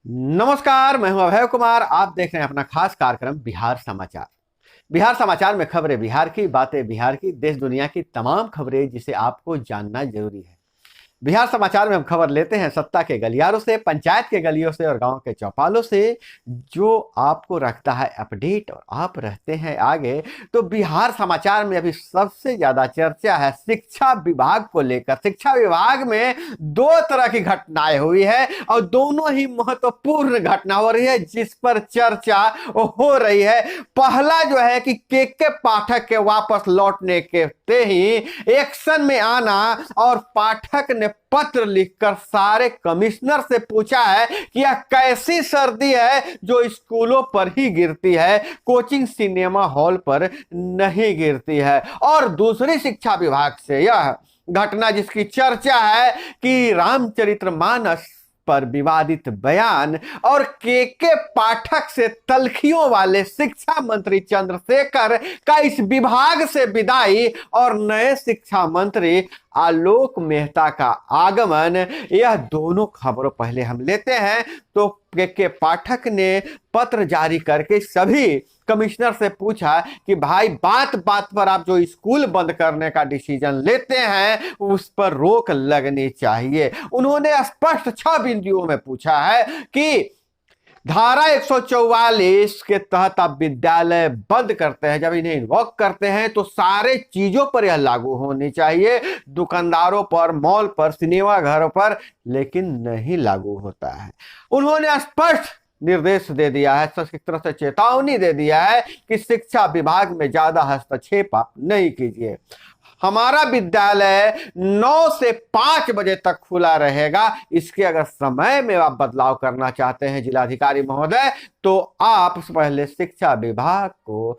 नमस्कार, मैं हूं अभय कुमार। आप देख रहे हैं अपना खास कार्यक्रम बिहार समाचार। बिहार समाचार में खबरें बिहार की, बातें बिहार की, देश दुनिया की तमाम खबरें जिसे आपको जानना जरूरी है। बिहार समाचार में हम खबर लेते हैं सत्ता के गलियारों से, पंचायत के गलियों से और गांव के चौपालों से, जो आपको रखता है अपडेट और आप रहते हैं आगे। तो बिहार समाचार में अभी सबसे ज्यादा चर्चा है शिक्षा विभाग को लेकर। शिक्षा विभाग में दो तरह की घटनाएं हुई है और दोनों ही महत्वपूर्ण घटना हो रही है जिस पर चर्चा हो रही है। पहला जो है कि के पाठक के वापस लौटने के ते ही एक्शन में आना, और पाठक ने पत्र लिखकर सारे कमिश्नर से पूछा है कि यह कैसी सर्दी है जो स्कूलों पर ही गिरती है, कोचिंग सिनेमा हॉल पर नहीं गिरती है। और दूसरी शिक्षा विभाग से यह घटना जिसकी चर्चा है कि रामचरितमानस पर विवादित बयान और के पाठक से तलखियों वाले शिक्षा मंत्री चंद्रशेखर का इस विभाग से विदाई और नए शिक्षा मंत्री आलोक मेहता का आगमन, यह दोनों खबरों पहले हम लेते हैं। तो के पाठक ने पत्र जारी करके सभी कमिश्नर से पूछा कि भाई बात बात पर आप जो स्कूल बंद करने का डिसीजन लेते हैं उस पर रोक लगनी चाहिए। उन्होंने स्पष्ट 6 बिंदुओं में पूछा है कि धारा 144 के तहत आप विद्यालय बंद करते हैं, जब इन्हें इन्वॉक करते हैं तो सारे चीजों पर यह लागू होनी चाहिए, दुकानदारों पर, मॉल पर, सिनेमा घरों पर, लेकिन नहीं लागू होता है। उन्होंने स्पष्ट निर्देश दे दिया है, एक तरह से चेतावनी दे दिया है कि शिक्षा विभाग में ज्यादा हस्तक्षेप आप नहीं कीजिए। हमारा विद्यालय 9 से 5 बजे तक खुला रहेगा। इसके अगर समय में आप बदलाव करना चाहते हैं जिलाधिकारी महोदय, तो आप पहले शिक्षा विभाग को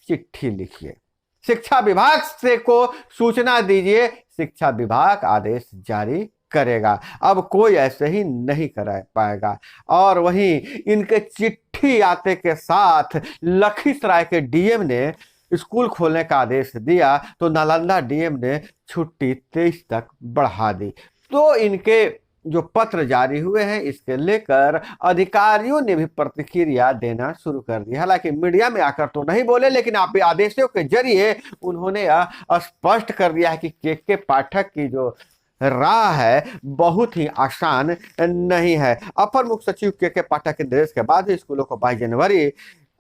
चिट्ठी लिखिए, शिक्षा विभाग से को सूचना दीजिए, शिक्षा विभाग आदेश जारी करेगा। अब कोई ऐसे ही नहीं करा पाएगा। और वहीं इनके चिट्ठी आते के साथ लखीसराय के डीएम ने स्कूल खोलने का आदेश दिया, तो नालंदा डीएम ने छुट्टी 23 तक बढ़ा दी। तो इनके जो पत्र जारी हुए हैं इसके लेकर अधिकारियों ने भी प्रतिक्रिया देना शुरू कर दी। हालांकि मीडिया में आकर तो नहीं बोले, लेकिन आप आदेशों के जरिए उन्होंने स्पष्ट कर दिया है कि के पाठक की जो राह है बहुत ही आसान नहीं है। अपर मुख्य सचिव के पाठक के निर्देश के बाद स्कूलों को 22 जनवरी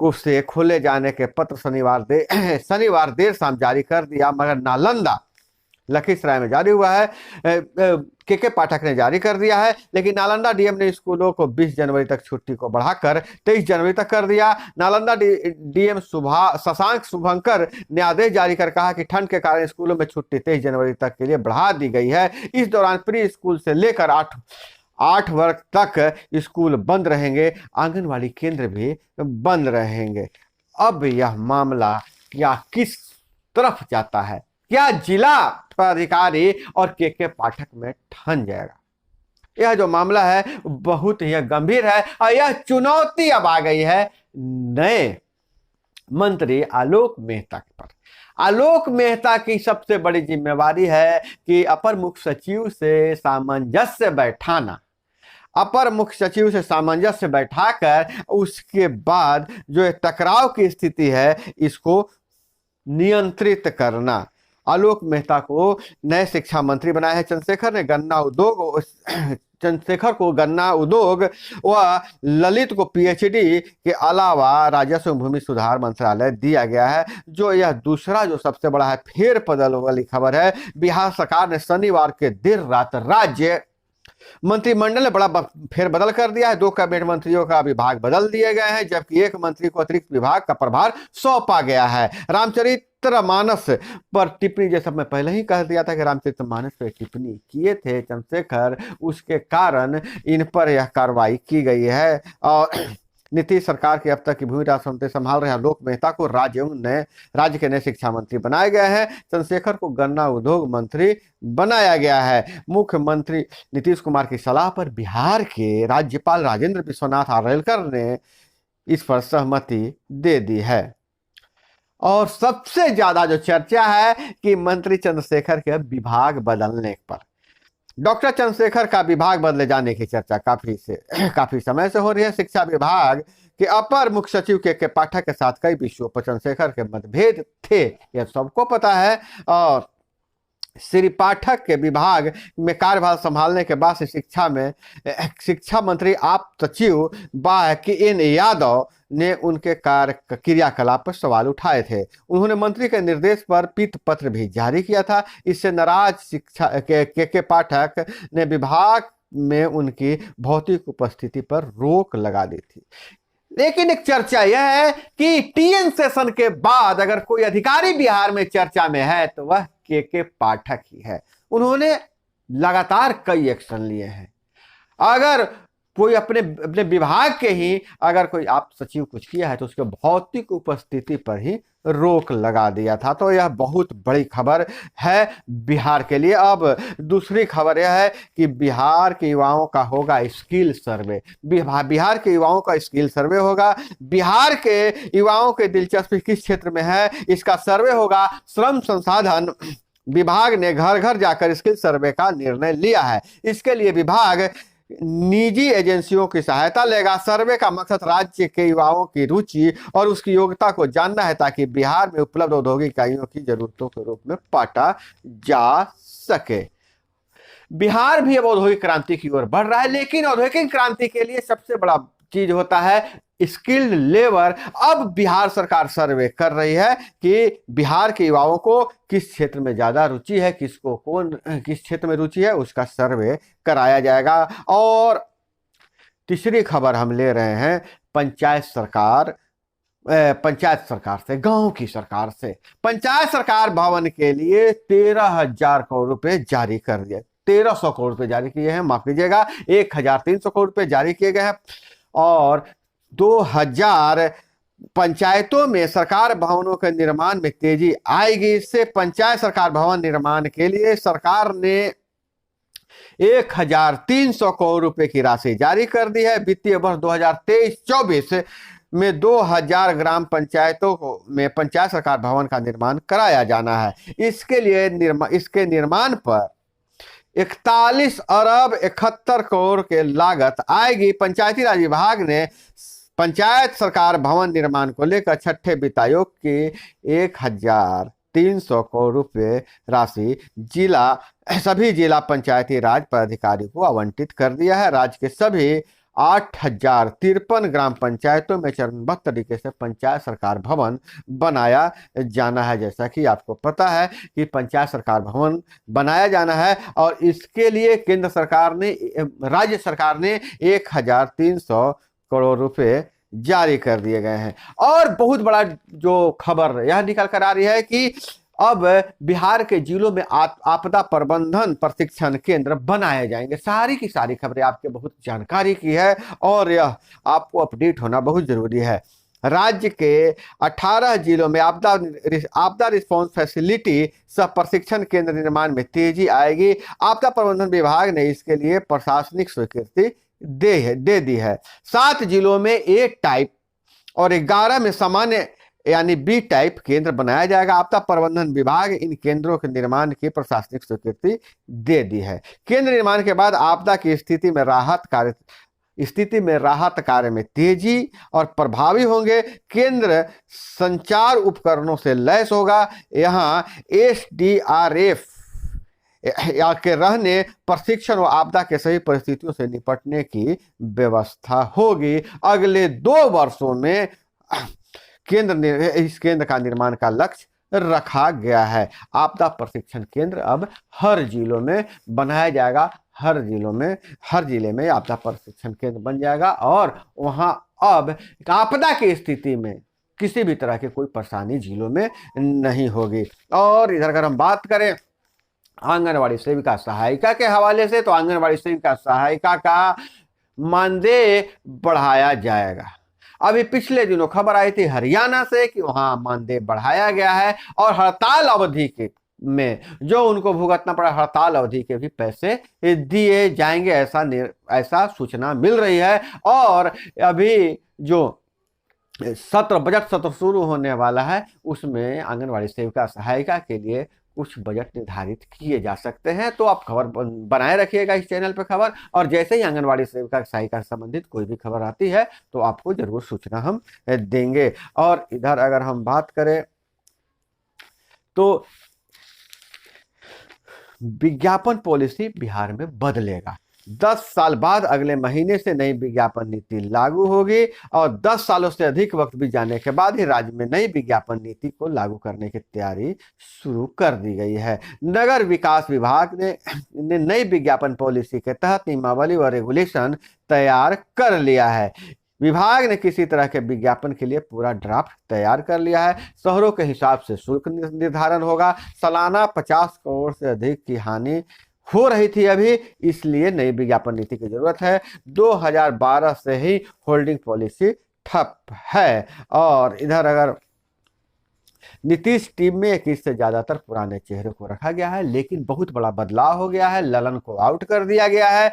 को से खोले जाने के पत्र शनिवार देर शाम जारी कर दिया, मगर नालंदा लखीसराय में जारी हुआ है। के पाठक ने जारी कर दिया है, लेकिन नालंदा डीएम ने स्कूलों को 20 जनवरी तक छुट्टी को बढ़ाकर 23 जनवरी तक कर दिया। नालंदा डीएम शशांक शुभंकर ने आदेश जारी कर कहा कि ठंड के कारण स्कूलों में छुट्टी 23 जनवरी तक के लिए बढ़ा दी गई है। इस दौरान प्री स्कूल से लेकर 8 वर्ग तक स्कूल बंद रहेंगे, आंगनवाड़ी केंद्र भी बंद रहेंगे। अब यह मामला क्या किस तरफ जाता है, क्या जिला पदाधिकारी और के पाठक में ठन जाएगा? यह जो मामला है बहुत ही गंभीर है और यह चुनौती अब आ गई है नए मंत्री आलोक मेहता पर। आलोक मेहता की सबसे बड़ी जिम्मेवारी है कि अपर मुख्य सचिव से सामंजस्य बैठाना, अपर मुख्य सचिव से सामंजस्य बैठाकर उसके बाद जो टकराव की स्थिति है इसको नियंत्रित करना। आलोक मेहता को नए शिक्षा मंत्री बनाया है चंद्रशेखर को गन्ना उद्योग व ललित को पीएचडी के अलावा राजस्व भूमि सुधार मंत्रालय दिया गया है। जो यह दूसरा जो सबसे बड़ा है फेरबदल वाली खबर है। बिहार सरकार ने शनिवार के देर रात राज्य मंत्रिमंडल ने बड़ा फेरबदल कर दिया है। 2 कैबिनेट मंत्रियों का विभाग बदल दिए गए हैं, जबकि एक मंत्री को अतिरिक्त विभाग का प्रभार सौंपा गया है। रामचरितमानस पर टिप्पणी, जैसा मैं पहले ही कह दिया था कि रामचरितमानस पर टिप्पणी किए थे चंद्रशेखर, उसके कारण इन पर यह कार्रवाई की गई है। और नीतीश सरकार की अब तक की भूमि राजस्व मंत्री संभाल रहे आलोक मेहता को राज्य के नए शिक्षा मंत्री बनाए गए हैं। चंद्रशेखर को गन्ना उद्योग मंत्री बनाया गया है। मुख्यमंत्री नीतीश कुमार की सलाह पर बिहार के राज्यपाल राजेंद्र विश्वनाथ आर्लेकर ने इस पर सहमति दे दी है। और सबसे ज्यादा जो चर्चा है कि मंत्री चंद्रशेखर के विभाग बदलने पर, डॉक्टर चंद्रशेखर का विभाग बदले जाने की चर्चा काफी समय से हो रही है। शिक्षा विभाग के अपर मुख्य सचिव के पाठक के साथ कई विषयों पर चंद्रशेखर के मतभेद थे, यह सबको पता है। और श्री पाठक के विभाग में कार्यभार संभालने के बाद से शिक्षा मंत्री आप सचिव बाकी यादव ने उनके कार्य क्रियाकलाप पर सवाल उठाए थे। उन्होंने मंत्री के निर्देश पर पीत पत्र भी जारी किया था। इससे नाराज शिक्षा के पाठक ने विभाग में उनकी भौतिक उपस्थिति पर रोक लगा दी थी। लेकिन एक चर्चा यह है कि टीएन सेशन के बाद अगर कोई अधिकारी बिहार में चर्चा में है तो वह के पाठक ही है। उन्होंने लगातार कई एक्शन लिए हैं। अगर कोई अपने विभाग के ही अगर कोई आप सचिव कुछ किया है तो उसके भौतिक उपस्थिति पर ही रोक लगा दिया था। तो यह बहुत बड़ी खबर है बिहार के लिए। अब दूसरी खबर यह है कि बिहार के युवाओं का होगा स्किल सर्वे। बिहार के युवाओं का स्किल सर्वे होगा। बिहार के युवाओं के दिलचस्पी किस क्षेत्र में है, इसका सर्वे होगा। श्रम संसाधन विभाग ने घर घर जाकर स्किल सर्वे का निर्णय लिया है। इसके लिए विभाग निजी एजेंसियों की सहायता लेगा। सर्वे का मकसद राज्य के युवाओं की रुचि और उसकी योग्यता को जानना है ताकि बिहार में उपलब्ध औद्योगिक इकाइयों की जरूरतों के रूप में पाटा जा सके। बिहार भी अब औद्योगिक क्रांति की ओर बढ़ रहा है, लेकिन औद्योगिक क्रांति के लिए सबसे बड़ा चीज होता है स्किल्ड लेबर। अब बिहार सरकार सर्वे कर रही है कि बिहार के युवाओं को किस क्षेत्र में ज्यादा रुचि है, किस क्षेत्र में रुचि है, उसका सर्वे कराया जाएगा। और तीसरी खबर हम ले रहे हैं पंचायत सरकार से, गांव की सरकार से। पंचायत सरकार भवन के लिए 13,000 करोड़ रुपए जारी कर दिए। 1,300 करोड़ रुपए जारी किए हैं, माफ कीजिएगा, 1,300 करोड़ रुपए जारी किए गए हैं। और 2,000 पंचायतों में सरकार भवनों के निर्माण में तेजी आएगी। इससे पंचायत सरकार भवन निर्माण के लिए सरकार ने 1,300 करोड़ रुपए की राशि जारी कर दी है। वित्तीय वर्ष 2023-24 में 2,000 ग्राम पंचायतों में पंचायत सरकार भवन का निर्माण कराया जाना है। इसके निर्माण पर 41 अरब 71 करोड़ के लागत आएगी। पंचायती राज विभाग ने पंचायत सरकार भवन निर्माण को लेकर छठे वित्त आयोग की 1,300 करोड़ रुपए राशि सभी जिला पंचायती राज पदाधिकारी को आवंटित कर दिया है। राज्य के सभी 8,053 ग्राम पंचायतों में चरणबद्ध तरीके से पंचायत सरकार भवन बनाया जाना है। जैसा कि आपको पता है कि पंचायत सरकार भवन बनाया जाना है और इसके लिए राज्य सरकार ने 1,300 करोड़ रुपए जारी कर दिए गए हैं। और बहुत बड़ा जो खबर यह निकल कर आ रही है कि अब बिहार के जिलों में आपदा प्रबंधन प्रशिक्षण केंद्र बनाए जाएंगे। सारी की सारी खबरें आपके बहुत जानकारी की है और यह आपको अपडेट होना बहुत जरूरी है। राज्य के 18 जिलों में आपदा रिस्पॉन्स फैसिलिटी सह प्रशिक्षण केंद्र निर्माण में तेजी आएगी। आपदा प्रबंधन विभाग ने इसके लिए प्रशासनिक स्वीकृति दे दी है। 7 जिलों में ए टाइप और 11 में सामान्य यानी बी टाइप केंद्र बनाया जाएगा। आपदा प्रबंधन विभाग इन केंद्रों के निर्माण की प्रशासनिक स्वीकृति दे दी है। केंद्र निर्माण के बाद आपदा की स्थिति में राहत कार्य में तेजी और प्रभावी होंगे। केंद्र संचार उपकरणों से लैस होगा। यहाँ SDRF के रहने, प्रशिक्षण व आपदा के सही परिस्थितियों से निपटने की व्यवस्था होगी। अगले 2 वर्षों में इस केंद्र का निर्माण का लक्ष्य रखा गया है। आपदा प्रशिक्षण केंद्र अब हर जिलों में बनाया जाएगा। हर जिले में आपदा प्रशिक्षण केंद्र बन जाएगा और वहां अब आपदा की स्थिति में किसी भी तरह की कोई परेशानी जिलों में नहीं होगी। और इधर अगर हम बात करें आंगनवाड़ी सेविका सहायिका के हवाले से, तो आंगनवाड़ी सेविका सहायिका का मानदेय बढ़ाया जाएगा। अभी पिछले दिनों खबर आई थी हरियाणा से कि वहां मानदेय बढ़ाया गया है और हड़ताल अवधि में जो उनको भुगतना पड़ा, हड़ताल अवधि के भी पैसे दिए जाएंगे, ऐसा सूचना मिल रही है। और अभी जो बजट सत्र शुरू होने वाला है उसमें आंगनवाड़ी सेविका सहायिका के लिए कुछ बजट निर्धारित किए जा सकते हैं। तो आप खबर बनाए रखिएगा इस चैनल पर खबर, और जैसे ही आंगनबाड़ी सेविका सहायिका से संबंधित कोई भी खबर आती है तो आपको जरूर सूचना हम देंगे। और इधर अगर हम बात करें तो विज्ञापन पॉलिसी बिहार में बदलेगा। 10 साल बाद अगले महीने से नई विज्ञापन नीति लागू होगी, और 10 सालों से अधिक वक्त भी जाने के बाद ही राज्य में नई विज्ञापन नीति को लागू करने की तैयारी शुरू कर दी गई है। नगर विकास विभाग ने नई विज्ञापन पॉलिसी के तहत नियमावली व रेगुलेशन तैयार कर लिया है। विभाग ने किसी तरह के विज्ञापन के लिए पूरा ड्राफ्ट तैयार कर लिया है। शहरों के हिसाब से शुल्क निर्धारण होगा। सालाना 50 करोड़ से अधिक की हानि हो रही थी अभी, इसलिए नई विज्ञापन नीति की जरूरत है। 2012 से ही होल्डिंग पॉलिसी ठप है। और इधर अगर नीतीश टीम में 21 से ज्यादातर पुराने चेहरे को रखा गया है, लेकिन बहुत बड़ा बदलाव हो गया है। ललन को आउट कर दिया गया है।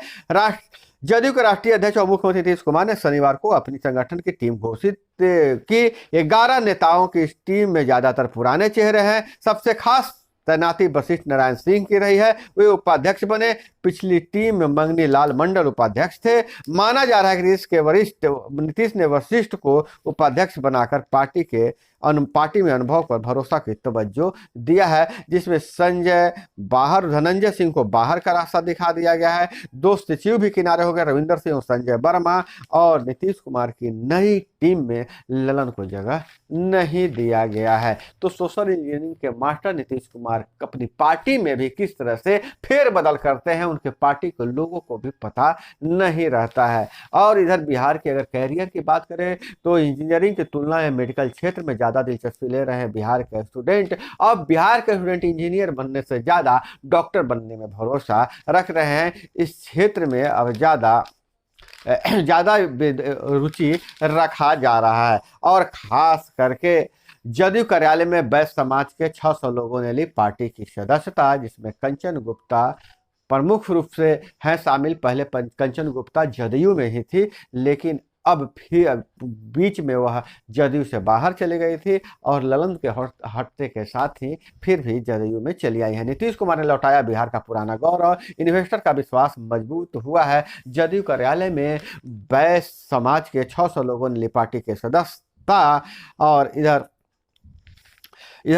जदयू के राष्ट्रीय अध्यक्ष और मुख्यमंत्री नीतीश कुमार ने शनिवार को अपनी संगठन की टीम घोषित की। 11 नेताओं की इस टीम में ज्यादातर पुराने चेहरे हैं। सबसे खास तैनाती वशिष्ठ नारायण सिंह की रही है, वे उपाध्यक्ष बने। पिछली टीम में मंगनी लाल मंडल उपाध्यक्ष थे। माना जा रहा है कि नीतीश ने वशिष्ठ को उपाध्यक्ष बनाकर पार्टी में अनुभव पर भरोसा की तवज्जो दिया है, जिसमें धनंजय सिंह को बाहर का रास्ता दिखा दिया गया है। 2 सचिव भी किनारे हो गए, रविंदर सिंह और संजय वर्मा। और नीतीश कुमार की नई टीम में ललन को जगह नहीं दिया गया है। तो सोशल इंजीनियरिंग के मास्टर नीतीश कुमार अपनी पार्टी में भी किस तरह से फेरबदल करते हैं, उनके पार्टी के लोगों को भी पता नहीं रहता है। और इधर बिहार के अगर कैरियर की बात करें तो इंजीनियरिंग की तुलना में मेडिकल क्षेत्र में ज्यादा दिलचस्पी ले रहे हैं बिहार के स्टूडेंट। अब बिहार के स्टूडेंट इंजीनियर बनने से ज्यादा डॉक्टर बनने में भरोसा रख रहे हैं। इस क्षेत्र में अब ज्यादा रुचि रखा जा रहा है। और खास करके जदयू कार्यालय में बैस समाज के 600 लोगों ने ली पार्टी की सदस्यता, जिसमें कंचन गुप्ता प्रमुख रूप से हैं शामिल। पहले कंचन गुप्ता जदयू में ही थी, लेकिन अब फिर बीच में वह जदयू से बाहर चली गई थी, और ललन के हटने के साथ ही फिर भी जदयू में चली आई है। नीतीश कुमार ने लौटाया बिहार का पुराना गौरव। इन्वेस्टर का विश्वास मजबूत हुआ है। जदयू कार्यालय में बैस समाज के 600 लोगों ने ली पार्टी के सदस्यता। और इधर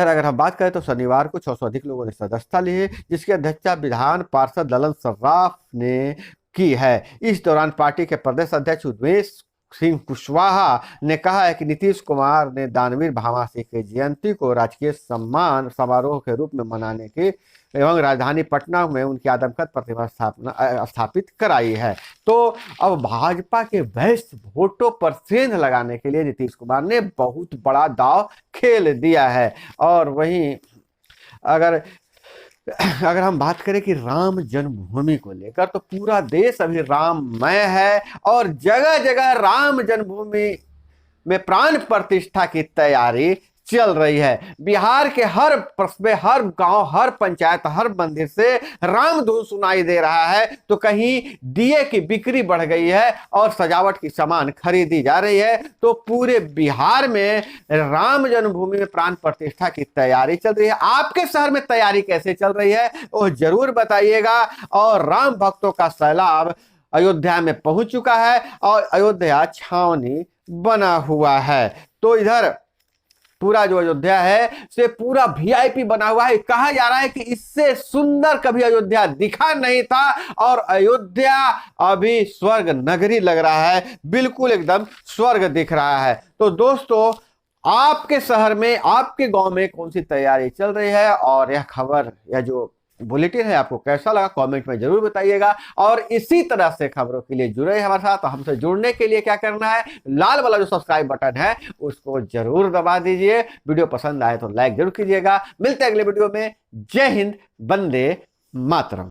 अगर हम बात करें तो शनिवार को 600 अधिक लोगों ने सदस्यता ली है, जिसकी अध्यक्षता विधान पार्षद ललन सर्राफ ने की है। इस दौरान पार्टी के प्रदेश अध्यक्ष उमेश सिंह कुशवाहा ने कहा है कि नीतीश कुमार ने दानवीर भामा सिंह की जयंती को राजकीय सम्मान समारोह के रूप में मनाने की एवं राजधानी पटना में उनकी आदमकद प्रतिमा स्थापित कराई है। तो अब भाजपा के वैश्य वोटों पर सेंध लगाने के लिए नीतीश कुमार ने बहुत बड़ा दांव खेल दिया है। और वहीं अगर हम बात करें कि राम जन्मभूमि को लेकर, तो पूरा देश अभी राममय है, और जगह जगह राम जन्मभूमि में प्राण प्रतिष्ठा की तैयारी चल रही है। बिहार के हर कस्बे, हर गांव, हर पंचायत, हर मंदिर से राम धुन सुनाई दे रहा है। तो कहीं दिए की बिक्री बढ़ गई है और सजावट की सामान खरीदी जा रही है। तो पूरे बिहार में राम जन्मभूमि में प्राण प्रतिष्ठा की तैयारी चल रही है। आपके शहर में तैयारी कैसे चल रही है वो जरूर बताइएगा। और राम भक्तों का सैलाब अयोध्या में पहुंच चुका है, और अयोध्या छावनी बना हुआ है। तो इधर पूरा जो अयोध्या है से पूरा वीआईपी बना हुआ है। कहा जा रहा है कि इससे सुंदर कभी अयोध्या दिखा नहीं था, और अयोध्या अभी स्वर्ग नगरी लग रहा है, बिल्कुल एकदम स्वर्ग दिख रहा है। तो दोस्तों, आपके शहर में, आपके गांव में कौन सी तैयारी चल रही है, और यह खबर या जो बुलेटिन है आपको कैसा लगा कमेंट में जरूर बताइएगा। और इसी तरह से खबरों के लिए जुड़े हमारे साथ। तो हमसे जुड़ने के लिए क्या करना है, लाल वाला जो सब्सक्राइब बटन है उसको जरूर दबा दीजिए। वीडियो पसंद आए तो लाइक जरूर कीजिएगा। मिलते हैं अगले वीडियो में। जय हिंद, वंदे मातरम।